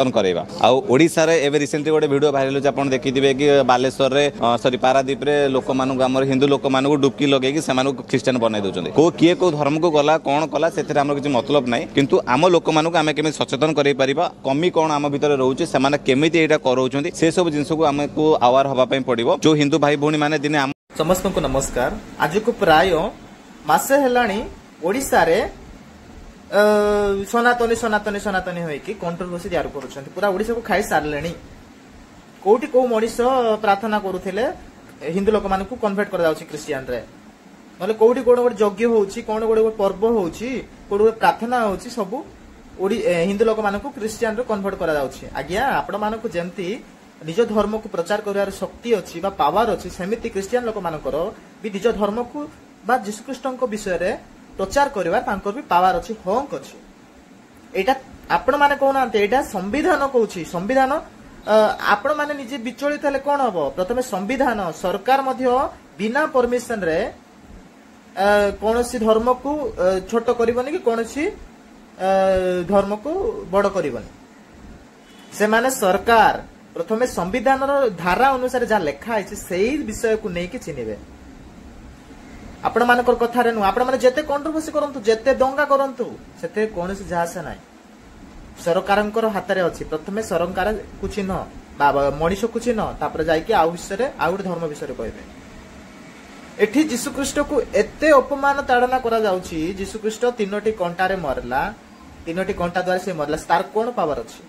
करवा आशा एवं रिसेंटली गोटे वीडियो भाइराल होती आप देखिए कि बालेश्वर सॉरी पारादीप रे लोक मानू हिंदू लोक मानू डुबकी लगे से ख्रीस्टान बनई दौरान को किए को धर्म को गला कौन कला से किसी मतलब ना किंतु आम लोक मानू आम केमी सचेतन कर कमी कौन आम भितर रोचे से केमी यहाँ कर से सब जिन को आमको आवार हाँपाई पड़ो जो हिंदू भाई भौणी मैंने दिने समस्त को नमस्कार। आज को प्राय मासे हेलाणी ओडिशा रे सनातनी सनातनी सनातनी होइकी कंट्रोवर्सी तैयार करुछंती पूरा ओडिशा को खाई सारलेनी कोठी को मनीष प्रार्थना करूथिले हिंदू लोक मान को कन्वर्ट कर जाउछि क्रिश्चियन रे नले कोठी कोन गोटे यज्ञ होउछि कोन गोटे पर्व होउछि कोन गोटे प्रार्थना होउछि सब ओडी हिंदू लोक मान को क्रिश्चियन रे कन्वर्ट कर जाउछि। आज्ञा आपण मान को जेंती निज धर्म को प्रचार करिवार शक्ति अछि बा पावर अछि सेमिति क्रिश्चियन लोक मानकर भी निज धर्म को बा यीशु ख्रीष्टन को विषय रे प्रचार करिवार तांकर भी पावर अछि हक अछि एटा आपण माने कहनांते एटा संविधान कहउछि संविधान आपण माने निजे विचलित हेले कोन हबो प्रथमे संविधान सरकार मध्य बिना परमिशन रे कोनोसी धर्म को छोट करिवनी कि कोनोसी धर्म को बड़ करिवनी से माने सरकार प्रथमे संविधान धारा अनुसार जहाँ लेखा है से विषय को लेकिन चिन्हे आपण मानकर कथारे नु आपण माने जेते कंट्रोवर्सी करंतु जेते दंगा करंतु सेते कोनोसी जहासे नाही सरकारंकर हातरे अछि प्रथमे सरकार को चिन्ह बा मनीष को चिन्ह तापर जाई कि आउ विषय रे आउ धर्म विषय रे कहबे एठी यीशु ख्रीष्ट को एते अपमान ताड़ना करा जाउछि यीशु ख्रीष्ट तीनोटी कंटा रे मरला तीनोटी कंटा द्वारा से मरला तार कोन पावर अछि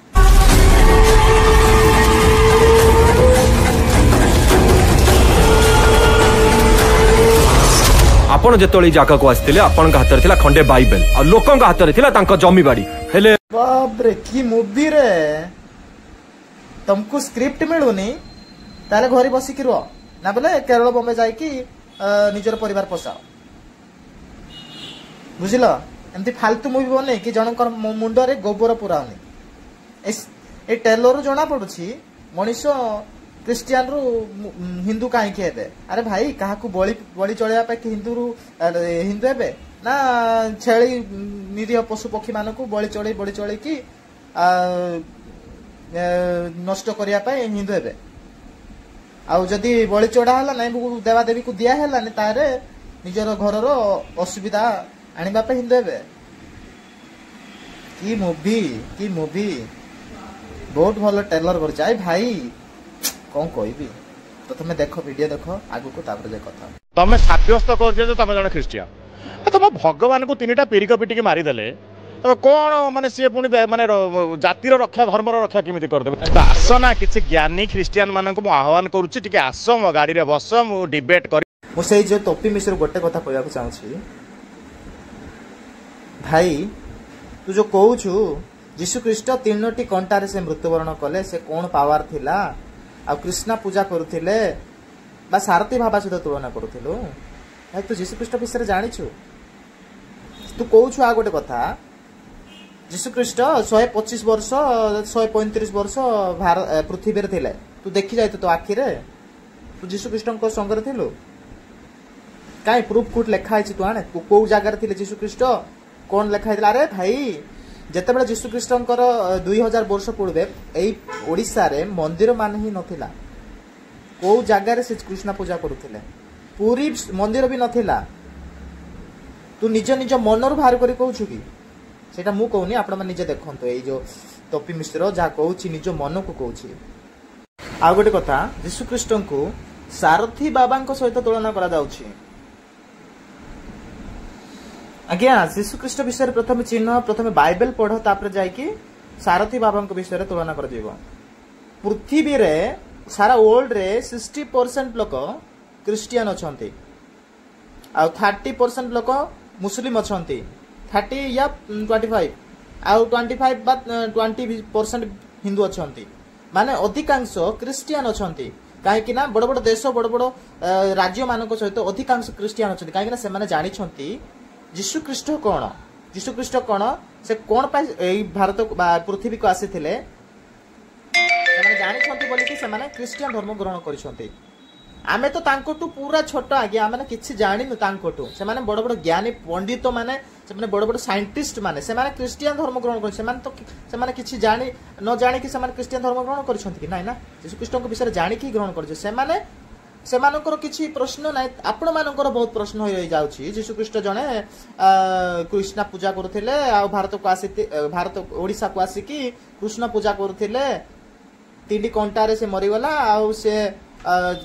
आपण जेतोली जाका को आस्थिले आपण का हातर थिला खंडे बाइबल आ लोकन का हातर थिला तांका जमी बाड़ी हेले बाप रे की मूवी रे तुमको स्क्रिप्ट मिलुनी ताले घरी बसी कि रह ना बोले केरल बम्बे जाई कि निजर परिवार पोसाओ बुझिलो एमती फालतू मूवी बने कि जनकर मुंड रे गोबर पुराउनी ए टेलर जना पडुछि मनीष क्रिश्चियन रु हिंदू कहीं हेबे अरे भाई क्या बलि बलि चढ़ा हिंदू रु हिंदू हेबे ना छेली निरीह पशु पक्षी मान को बलि चढ़े कि नष्ट करने हिंदू हेबे आउ जदि बलि चढ़ा ना देवादेवी को दिया है तारे निजर घर असुविधा आने हिंदू हेबे की मूवी बहुत भल टेलर कर भाई कौन कहबी प्रथमे देख वीडियो देख आगु को तापर जे कथा तमे साब्यस्त कर जे तमे जने ख्रीस्टियन तमे भगवान को तीनटा पेरिक पिटिके मारी देले तमे कोन माने से पुनी माने जातिर रक्षा धर्म रक्षा केमिति कर देबे आस ना किछि ज्ञानी ख्रीस्टियन माने को आह्वान करूछि टिके आसो मो गाड़ी रे बस मो डिबेट कर मो सेई जो टोपी मिश्र गोटे कथा कहया को चाहूछि भाई तू जो कहूछु यीशु ख्रीष्ट तीनोटी कंटा रे से मृत्युवरण कले से कोन पावर थिला आ कृष्णा पूजा करुथिले बा सारथी भाबा सहित तुलना करुथिलु भाई तू यीशु ख्रीष्ट विषय जानिछु तू कहूछु आ गोटे कथा यीशु ख्रीष्ट 125 वर्ष 135 वर्ष पृथ्वी रे थिले तू देखि जाय तो आखि रे तू यीशु ख्रीष्ट को संग रे थिलु काई प्रूफ कोट लेखा है तू आने तू को जगह रे थिले यीशु ख्रीष्ट कोन लेखा है अरे भाई जेते बेले यीशु ख्रीष्टंकर 2000 वर्ष पूर्वे एई ओडिसा रे मंदिर मान ही नथिला को जगह रे से कृष्ण पूजा करुथिले पूरी मंदिर भी नथिला तू निज निज मनर बाहर करी कहूछु कि सेटा मु कहूनी आपण माने निजे देखंतो एई जो टोपी मिश्र जा कहूछि निज मन को कहूछि आ गोटे कथा यीशु ख्रीष्टन को सारथी बाबा को सहित तुलना करा जाउछि आज्ञा यीशु ख्रीष्ट विषय प्रथम चिन्ह प्रथम बाइबल पढ़ तापर जाइकी सारथी बाबा विषय तुलना कर पृथ्वी रे सारा वर्ल्ड रे 60% लोक क्रिश्चियन अछंती आ 30% लोक मुस्लिम अछंती 30 या 25 आ 25 बा 20% हिंदू अछंती माने अधिकांश क्रिश्चियन अछंती काहेकि ना बड़ बड़ देश बड़ बड़ राज्य मानक सहित अधिकांश क्रिश्चियन अछंती काहेकि ना से माने जानि छंती यीशु ख्रीष्ट कौन यीशु ख्रीष्ट कौन से कौन भारत पृथ्वी को आसी जानी बोली से क्रिश्चियन धर्म ग्रहण कर आमे तो पूरा छोट आगे आम कि जानु से बड़ बड़ ज्ञानी पंडित माने से बड़ बड़ साइंटिस्ट माने से माने क्रिश्चियन धर्म ग्रहण कर से माने किछि जानि न जानि कि से माने क्रिश्चियन धर्म ग्रहण करछंती कि ना यीशु ख्रीष्ट को विषय जानि कि ग्रहण करछ से माने सेमानकर किछि प्रश्न नाइ आपण मानकर बहुत प्रश्न होई रहि जाउछि यीशु ख्रीष्ट जने कृष्ण पूजा करूथिले आ भारत को आसी भारत ओडिसा को आसी कि कृष्ण पूजा करूथिले 3 कंटारे से मरिगला आ से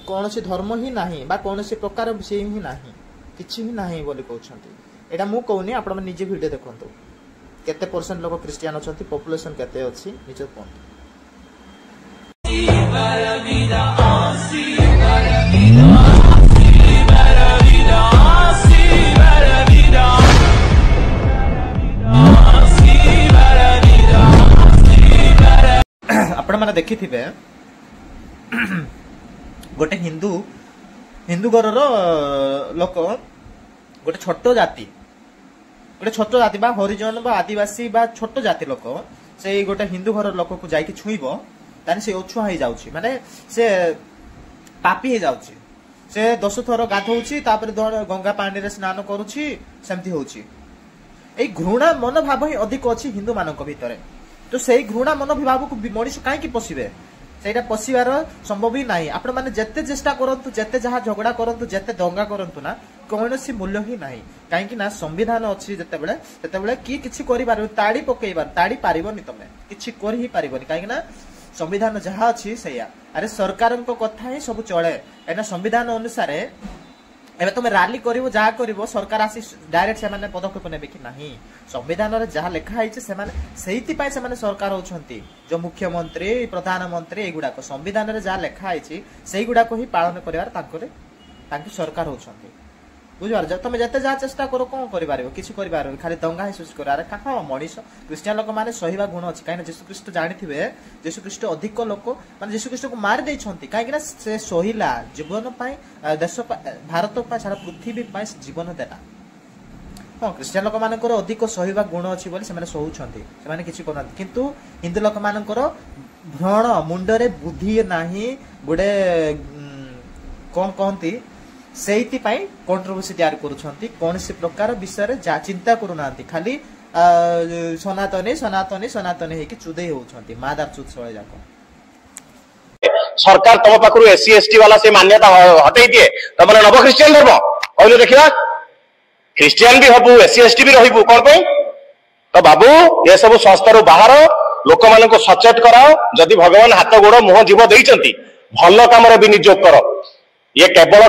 कौन सी धर्म ही नाही बा कौन सी प्रकार विषय ही नाही किछि ही नाही बोली कहउछंती एटा मु कहउनी आपण मन निजे वीडियो देखंतु केते परसेंट लोग क्रिश्चियन अछंती पॉपुलेशन केते अछि निजे कोन आपण माने देखि थिबे गोटे हिंदू घरर लोक गोटे छोट जाति बा हरिजन बा आदिवासी बा छोट जाति लोक से गोटे हिंदू घर लोक को जाइकी छुईबो ताने से ओछुआ हो जाउछि माने से पापी हो जाउछि से 10 थर गाधौछि तापर गंगा पानी रे स्नान करूछि सेमति होछि एई घृणा मनोभाव ही अधिक अछि हिंदू मानक भितरे तो सेई घृणा मनोभाव को मनीष काहे की पसिबे सेटा पसिबार संभव ही नाही आपण माने जत्ते चेष्टा करंतु जत्ते जहा झगड़ा करंतु जत्ते दंगा करंतु ना कोनोसी मूल्य ही नाही काहे कि ना संविधान अछि जत्ते की किछि करि पारबो ताड़ी पकेइबार ताड़ी पारिबोनी तमे किछि करि ही पारिबोनी काहे कि ना संविधान जहा अछि सैया अरे सरकार को कथा ही सब चले एना संविधान अनुसार एबे तुम रैली करिवो जहा करिवो सरकार आसी डायरेक्ट से माने पदक्षेप नेबे कि नाही संविधान रे जहा लेखा आइছে सेमाने सेहिति पाए सेमाने सरकार होछंती जो मुख्यमंत्री प्रधानमंत्री एगुडा को संविधान रे जहा लेखा आइछि सेही गुडा को ही पालन करिवार तांकी सरकार होछंती बुझबार जब तुम जते जहा चेष्टा करो कोन करि पारिबो किछि करि पारिबो खाली दंगा ही सुस कर अरे कहा मनीष क्रिश्चियन लोक माने सहिबा गुण अछि काहे यीशु ख्रीष्ट जानिथिबे यीशु ख्रीष्ट अधिक लोक माने यीशु ख्रीष्ट को मार देइ छंती काहे कि ना से सहिला जीवन पाई देश भारत पाई सारा पृथ्वी पाई जीवन देला हां क्रिश्चियन लोक मानकर अधिक सहिबा गुण अछि बोली से माने सहुछंती से माने किछि करन किंतु हिंदू लोक मानकर भ्रम मुंडरे बुद्धि नाही गुडे कोन कहंती सेहिति पाई कंट्रोवर्सी तैयार करूछंती कौन से प्रकार विषय रे जा चिंता करूनांती खाली सनातनी हे कि चुदे होउछंती मादार चुद सळे जाको सरकार तम पाखरु एससी एसटी वाला से मान्यता हटै दिए तमरे नव क्रिश्चियन धर्म कहले देखिया क्रिश्चियन भी हबु एससी एसटी भी रहिबु कोन पई तो बाबू ये सब संस्था रो बाहर लोक मान को सचेत कराओ जदि भगवान हाथ गोड़ मुह जीव देइचंती भल काम रे विनियोग करो ये केवल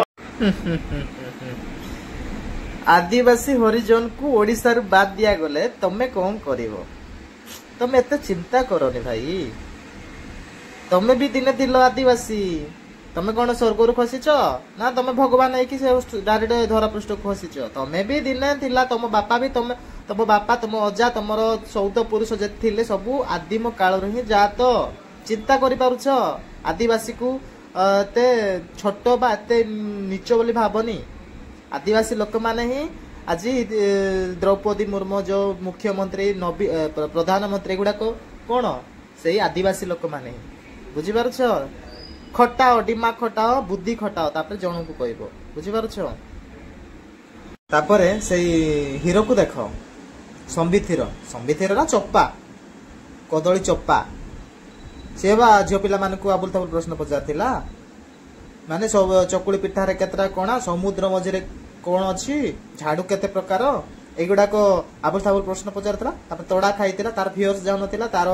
आदिवासी हरिजन को ओडिसा रु बाद दिया गले तमे कौन करिवो तमे एते चिंता करनी भाई तमे भी दिने दिलो आदिवासी तमे कोन स्वर्ग रु खसिच ना तमे भगवान है कि से डायरेक्ट धरा पृष्ठ को खसिच तमे भी दिने थिला तम बापा भी तम बापा तम अजा तमरो 14 पुरुष जे थिले सबु आदिम काल रे ही जा तो चिंता करि पारुछ आदिवासी को ते छोट बा ते नीच बोली भावनी आदिवासी लोक माने ही आज द्रौपदी मुर्मू जो मुख्यमंत्री प्रधानमंत्री गुडा को कौन से आदिवासी लोक माने बुझी पारुछ खटाओ दिमाग खटाओ बुद्धि खटाओ तापर जन को कहबो बुझी पारुछ तापर से हीरो को देखो संबिथिर ना चप्पा कदली चप्पा से बा झियो पिला मान को आबुल ताबुल प्रश्न पचारथिला माने सब चकुली पिठा रे केतरा कोना समुद्र मझरे कोन अछि झाड़ू केते प्रकार एगुडा को आबुल ताबुल प्रश्न पचारथिला तापर तोड़ा खाइतिला तार व्यूअर्स जाउ नथिला तार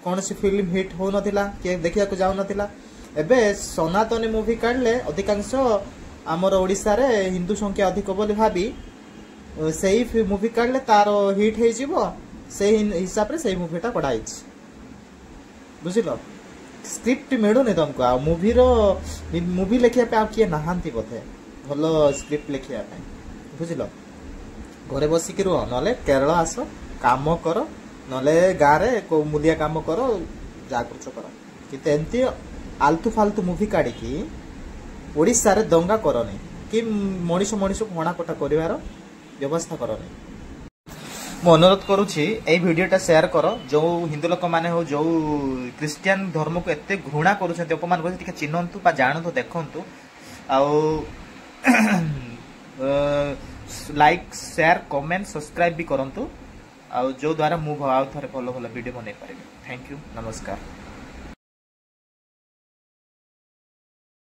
कोन सी फिल्म हिट हो नथिला के देखिया को जाउ नथिला एबे सनातनी मूवी काढले अधिकांश हमर ओडिसा रे हिंदू संख्या अधिक बोली भाबी सेही मूवी काढले तार हिट हे जिवो सेही हिसाब रे सेही मूवीटा पढाइछ बुझिलो स्क्रिप्ट मिलुनी तुमको आ मूवी लिखिया पे आ किए नहांती बोधे भलो स्क्रिप्ट लिखिया पे बुझिलो घरे बसी कि रुह नले केरल आस काम कर नले गारे को मुलिया काम करो जा करछ कर कि एंती आलतू फालतू मूवी काढी की ओडिसा रे दंगा करनी कि मनीष को हणा कोटा करिवार व्यवस्था करनी मु अनुरोध करुछि ए वीडियोटा शेयर कर जो हिंदू लोक माने हो जो क्रिश्चियन धर्म को एते घृणा करूछन्ते अपमान करछन्ते टिके चिन्हंतु बा जानंतु देखंतु आ लाइक शेयर कमेंट सब्सक्राइब भी करंतु आ जो द्वारा मु आउ थरे भलो भलो वीडियो बनै पारिबे। थैंक यू, नमस्कार।